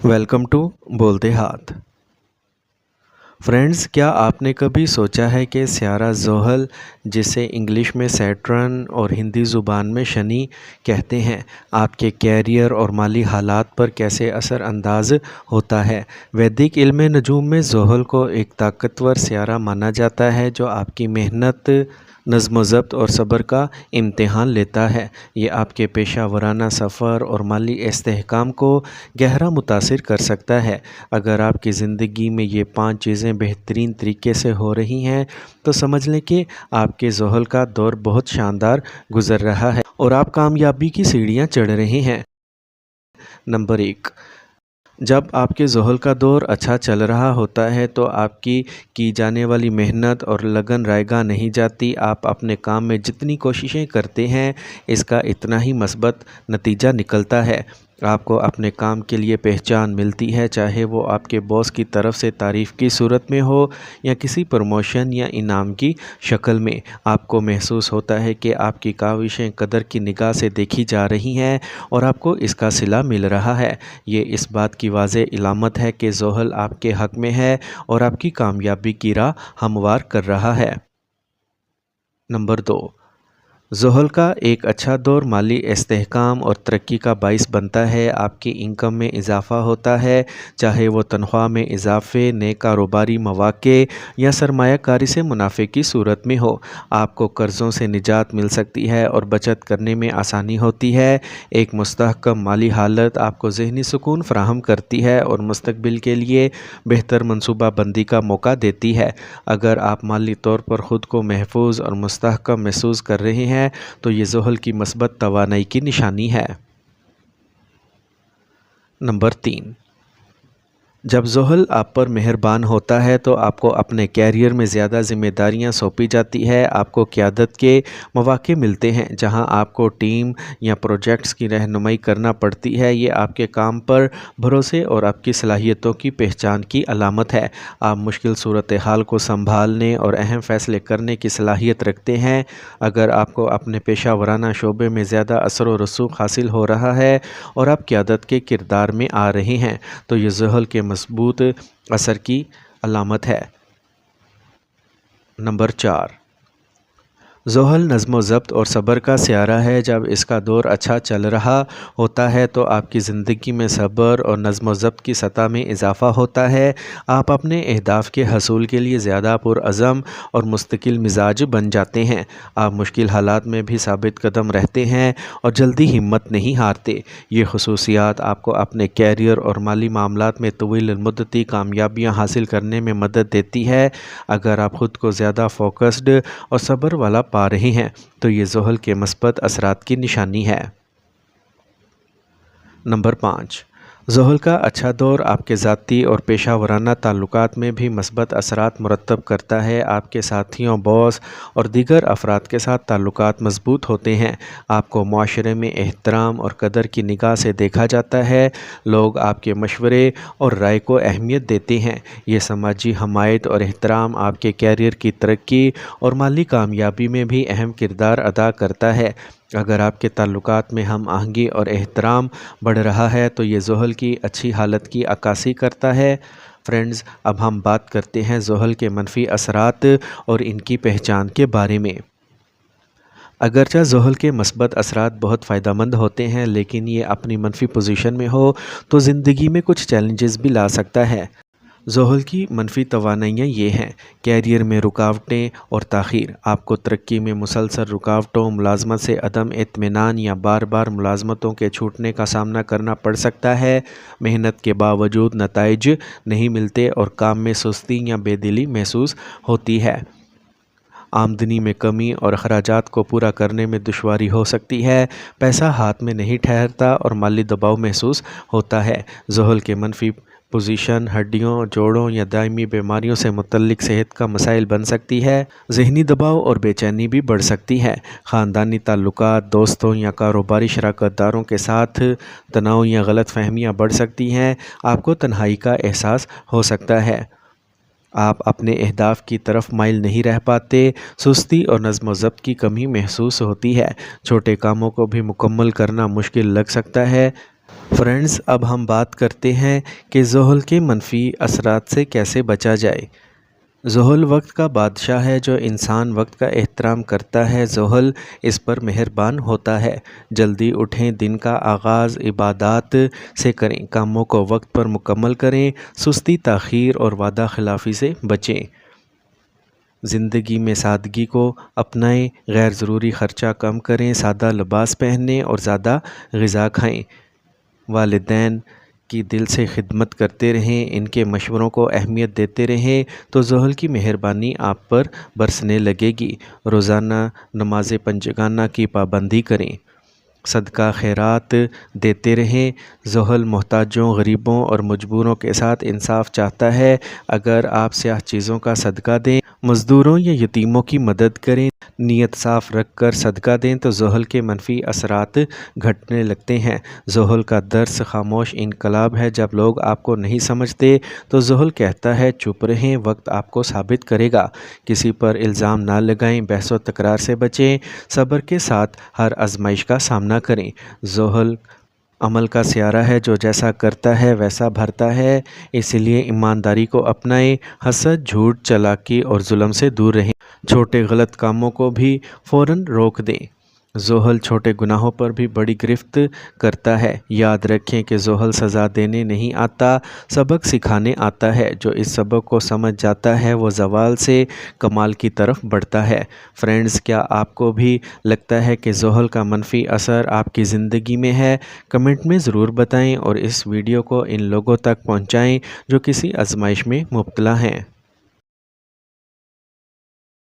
Welcome to बोलते हाथ। Friends, क्या आपने कभी सोचा है कि सियारा ज़ोहल, जिसे इंग्लिश में सैटर्न और हिंदी ज़ुबान में शनि कहते हैं, आपके कैरियर और माली हालात पर कैसे असर अंदाज होता है। वैदिक इल्म नजूम में ज़ोहल को एक ताकतवर सियारा माना जाता है जो आपकी मेहनत, नज़्म ज़ब्त और सब्र का इम्तिहान लेता है। ये आपके पेशा वराना सफ़र और माली इस्तेहकाम को गहरा मुतासिर कर सकता है। अगर आपकी ज़िंदगी में ये 5 चीज़ें बेहतरीन तरीके से हो रही हैं तो समझ लें कि आपके ज़ोहल का दौर बहुत शानदार गुज़र रहा है और आप कामयाबी की सीढ़ियाँ चढ़ रहे हैं। नंबर 1, जब आपके ज़ोहल का दौर अच्छा चल रहा होता है तो आपकी की जाने वाली मेहनत और लगन रायगा नहीं जाती। आप अपने काम में जितनी कोशिशें करते हैं इसका इतना ही मस्बत नतीजा निकलता है। आपको अपने काम के लिए पहचान मिलती है, चाहे वो आपके बॉस की तरफ से तारीफ़ की सूरत में हो या किसी प्रमोशन या इनाम की शक्ल में। आपको महसूस होता है कि आपकी काविशें कदर की निगाह से देखी जा रही हैं और आपको इसका सिला मिल रहा है। ये इस बात की वाज़ेह इलामत है कि ज़ोहल आपके हक़ में है और आपकी कामयाबी की राह हमवार कर रहा है। नंबर 2, ज़ोहल का एक अच्छा दौर माली इस्तेहकाम और तरक्की का बाइस बनता है। आपकी इनकम में इजाफ़ा होता है, चाहे वो तनख्वाह में इजाफ़े, नए कारोबारी मौक़े या सरमायाकारी से मुनाफे की सूरत में हो। आपको कर्ज़ों से निजात मिल सकती है और बचत करने में आसानी होती है। एक मुस्तहकम माली हालत आपको ज़हनी सुकून फ़राहम करती है और मुस्तक़बिल के लिए बेहतर मनसूबा बंदी का मौका देती है। अगर आप माली तौर पर ख़ुद को महफूज और मुस्तहकम महसूस कर रहे हैं तो ये ज़ोहल की मस्बत तवानाई की निशानी है। नंबर 3, जब ज़ोहल आप पर मेहरबान होता है तो आपको अपने कैरियर में ज़्यादा ज़िम्मेदारियां सौंपी जाती है। आपको क़यादत के मौक़े मिलते हैं जहां आपको टीम या प्रोजेक्ट्स की रहनुमाई करना पड़ती है। ये आपके काम पर भरोसे और आपकी सलाहियतों की पहचान की अलामत है। आप मुश्किल सूरत हाल को संभालने और अहम फ़ैसले करने की सलाहियत रखते हैं। अगर आपको अपने पेशा वराना शोबे में ज़्यादा असर व रसूख हासिल हो रहा है और आप क़यादत के किरदार में आ रहे हैं तो ये ज़ोहल के मजबूत असर की अलामत है। नंबर 4, ज़ोहल नज़्म ज़ब्त और सब्र का सियारा है। जब इसका दौर अच्छा चल रहा होता है तो आपकी ज़िंदगी में सब्र और नज़्म ज़ब्त की सतह में इजाफ़ा होता है। आप अपने अहदाफ़ के हसूल के लिए ज़्यादा पुरअज़म और मुस्तकिल मिजाज बन जाते हैं। आप मुश्किल हालात में भी साबित कदम रहते हैं और जल्दी हिम्मत नहीं हारते। ये ख़ुसूसियात आपको अपने कैरियर और माली मामलात में तवील मुद्दती कामयाबियाँ हासिल करने में मदद देती है। अगर आप ख़ुद को ज़्यादा फ़ोकस्ड और सब्र वाला पा रहे हैं तो ये ज़ोहल के मस्बत असरात की निशानी है। नंबर 5, ज़ोहल का अच्छा दौर आपके ज़ाती और पेशा वराना ताल्लुकात में भी मस्बत असरात मुरतब करता है। आपके साथियों, बॉस और दीगर अफराद के साथ ताल्लुकात मजबूत होते हैं। आपको मुआशरे में एहतराम और कदर की निगाह से देखा जाता है। लोग आपके मशवरे और राय को अहमियत देते हैं। ये समाजी हमायत और एहतराम आपके कैरियर की तरक्की और माली कामयाबी में भी अहम किरदार अदा करता है। अगर आपके ताल्लुकात में हम आहंगी और एहतराम बढ़ रहा है तो ये ज़ोहल की अच्छी हालत की अक्कासी करता है। फ्रेंड्स, अब हम बात करते हैं ज़ोहल के मनफी असरात और इनकी पहचान के बारे में। अगरचे ज़ोहल के मस्बत असरात बहुत फ़ायदेमंद होते हैं, लेकिन ये अपनी मनफी पोजीशन में हो तो ज़िंदगी में कुछ चैलेंजेस भी ला सकता है। ज़ोहल की मनफी तवानाइयाँ ये हैं: कैरियर में रुकावटें और ताख़ीर। आपको तरक्की में मुसलसल रुकावटों, मुलाज़मत से अदम इत्मीनान या बार बार मुलाज़मतों के छूटने का सामना करना पड़ सकता है। मेहनत के बावजूद नताइज नहीं मिलते और काम में सुस्ती या बेदिली महसूस होती है। आमदनी में कमी और अखराजात को पूरा करने में दुश्वारी हो सकती है। पैसा हाथ में नहीं ठहरता और माली दबाव महसूस होता है। ज़ोहल के मनफी पोजीशन हड्डियों, जोड़ों या दायमी बीमारियों से मुतल्लिक सेहत का मसाइल बन सकती है। ज़हनी दबाव और बेचैनी भी बढ़ सकती है। ख़ानदानी ताल्लुकात, दोस्तों या कारोबारी शराकतदारों के साथ तनाव या गलत फहमियाँ बढ़ सकती हैं। आपको तन्हाई का एहसास हो सकता है। आप अपने अहदाफ़ की तरफ माइल नहीं रह पाते। सुस्ती और नज़्म ज़ब्त की कमी महसूस होती है। छोटे कामों को भी मुकम्मल करना मुश्किल लग सकता है। فرینڈز، اب ہم بات کرتے ہیں کہ زحل کے منفی اثرات سے کیسے بچا جائے۔ زحل وقت کا بادشاہ ہے۔ جو انسان وقت کا احترام کرتا ہے، زحل اس پر مہربان ہوتا ہے۔ جلدی اٹھیں، دن کا آغاز عبادات سے کریں، کاموں کو وقت پر مکمل کریں، سستی، تاخیر اور وعدہ خلافی سے بچیں۔ زندگی میں سادگی کو اپنائیں، غیر ضروری خرچہ کم کریں، سادہ لباس پہنیں اور زیادہ غذا کھائیں۔ والدین کی دل سے خدمت کرتے رہیں، ان کے مشوروں کو اہمیت دیتے رہیں تو زحل کی مہربانی آپ پر برسنے لگے گی۔ روزانہ نماز پنجگانہ کی پابندی کریں، صدقہ خیرات دیتے رہیں۔ زحل محتاجوں، غریبوں اور مجبوروں کے ساتھ انصاف چاہتا ہے۔ اگر آپ سیاہ چیزوں کا صدقہ دیں، مزدوروں یا یتیموں کی مدد کریں، نیت صاف رکھ کر صدقہ دیں تو زحل کے منفی اثرات گھٹنے لگتے ہیں۔ زحل کا درس خاموش انقلاب ہے۔ جب لوگ آپ کو نہیں سمجھتے تو زحل کہتا ہے چپ رہیں، وقت آپ کو ثابت کرے گا۔ کسی پر الزام نہ لگائیں، بحث و تکرار سے بچیں، صبر کے ساتھ ہر آزمائش کا سامنا کریں۔ زحل عمل کا سیارہ ہے، جو جیسا کرتا ہے ویسا بھرتا ہے، اس لیے ایمانداری کو اپنائیں، حسد، جھوٹ، چالاکی اور ظلم سے دور رہیں۔ چھوٹے غلط کاموں کو بھی فوراً روک دیں۔ زحل چھوٹے گناہوں پر بھی بڑی گرفت کرتا ہے۔ یاد رکھیں کہ زحل سزا دینے نہیں آتا، سبق سکھانے آتا ہے۔ جو اس سبق کو سمجھ جاتا ہے وہ زوال سے کمال کی طرف بڑھتا ہے۔ فرینڈز، کیا آپ کو بھی لگتا ہے کہ زحل کا منفی اثر آپ کی زندگی میں ہے؟ کمنٹ میں ضرور بتائیں اور اس ویڈیو کو ان لوگوں تک پہنچائیں جو کسی آزمائش میں مبتلا ہیں۔